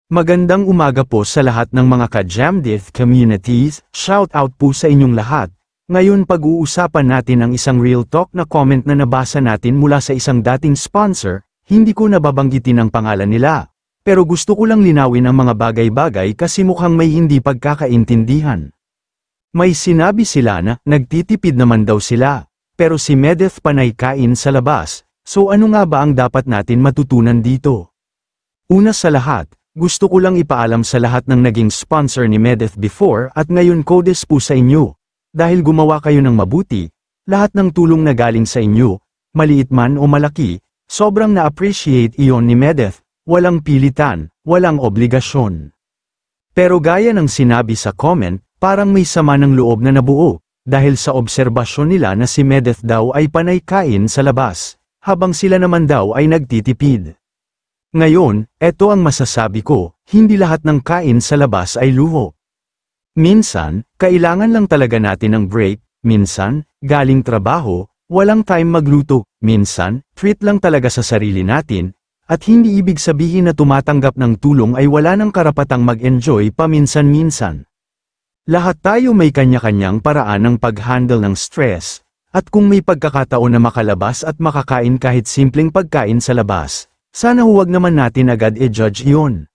Magandang umaga po sa lahat ng mga ka-Jamdith communities, shout out po sa inyong lahat. Ngayon pag-uusapan natin ang isang real talk na comment na nabasa natin mula sa isang dating sponsor, hindi ko nababanggitin ang pangalan nila. Pero gusto ko lang linawin ang mga bagay-bagay kasi mukhang may hindi pagkakaintindihan. May sinabi sila na, nagtitipid naman daw sila, pero si Medeth panay kain sa labas, so ano nga ba ang dapat natin matutunan dito? Una sa lahat, gusto ko lang ipaalam sa lahat ng naging sponsor ni Medeth before at ngayon codes po sa inyo. Dahil gumawa kayo ng mabuti, lahat ng tulong na galing sa inyo, maliit man o malaki, sobrang na-appreciate iyon ni Medeth, walang pilitan, walang obligasyon. Pero gaya ng sinabi sa comment, parang may sama ng loob na nabuo, dahil sa obserbasyon nila na si Medeth daw ay panay kain sa labas, habang sila naman daw ay nagtitipid. Ngayon, eto ang masasabi ko, hindi lahat ng kain sa labas ay luho. Minsan, kailangan lang talaga natin ng break, minsan, galing trabaho, walang time magluto, minsan, treat lang talaga sa sarili natin, at hindi ibig sabihin na tumatanggap ng tulong ay wala ng karapatang mag-enjoy paminsan-minsan. Lahat tayo may kanya-kanyang paraan ng pag-handle ng stress, at kung may pagkakataon na makalabas at makakain kahit simpleng pagkain sa labas, sana huwag naman natin agad i-judge iyon.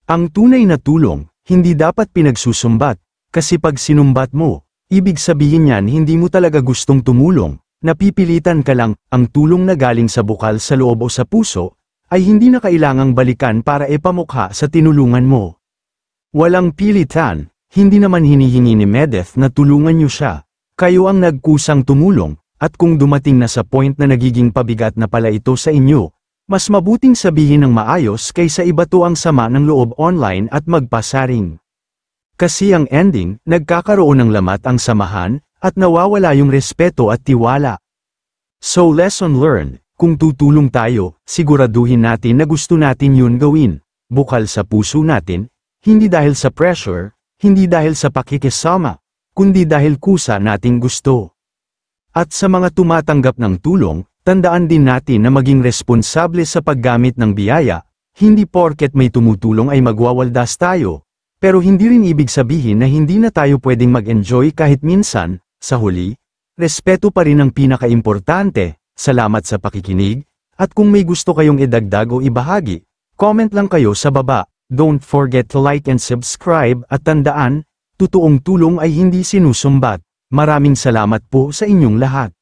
Ang tunay na tulong, hindi dapat pinagsusumbat, kasi pag sinumbat mo, ibig sabihin niyan hindi mo talaga gustong tumulong, napipilitan ka lang, ang tulong na galing sa bukal sa loob o sa puso, ay hindi na kailangang balikan para ipamukha sa tinulungan mo. Walang pilitan, hindi naman hinihingi ni Medeth na tulungan niyo siya, kayo ang nagkusang tumulong, at kung dumating na sa point na nagiging pabigat na pala ito sa inyo, mas mabuting sabihin ng maayos kaysa ibato ang sama ng loob online at magpasaring. Kasi ang ending, nagkakaroon ng lamat ang samahan, at nawawala yung respeto at tiwala. So lesson learned, kung tutulong tayo, siguraduhin natin na gusto natin yun gawin, bukal sa puso natin, hindi dahil sa pressure, hindi dahil sa pakikisama, kundi dahil kusa nating gusto. At sa mga tumatanggap ng tulong, tandaan din natin na maging responsable sa paggamit ng biyaya, hindi porket may tumutulong ay magwawaldas tayo, pero hindi rin ibig sabihin na hindi na tayo pwedeng mag-enjoy kahit minsan. Sa huli, respeto pa rin ang pinakaimportante. Salamat sa pakikinig, at kung may gusto kayong idagdag o ibahagi, comment lang kayo sa baba. Don't forget to like and subscribe at tandaan, totoong tulong ay hindi sinusumbat. Maraming salamat po sa inyong lahat.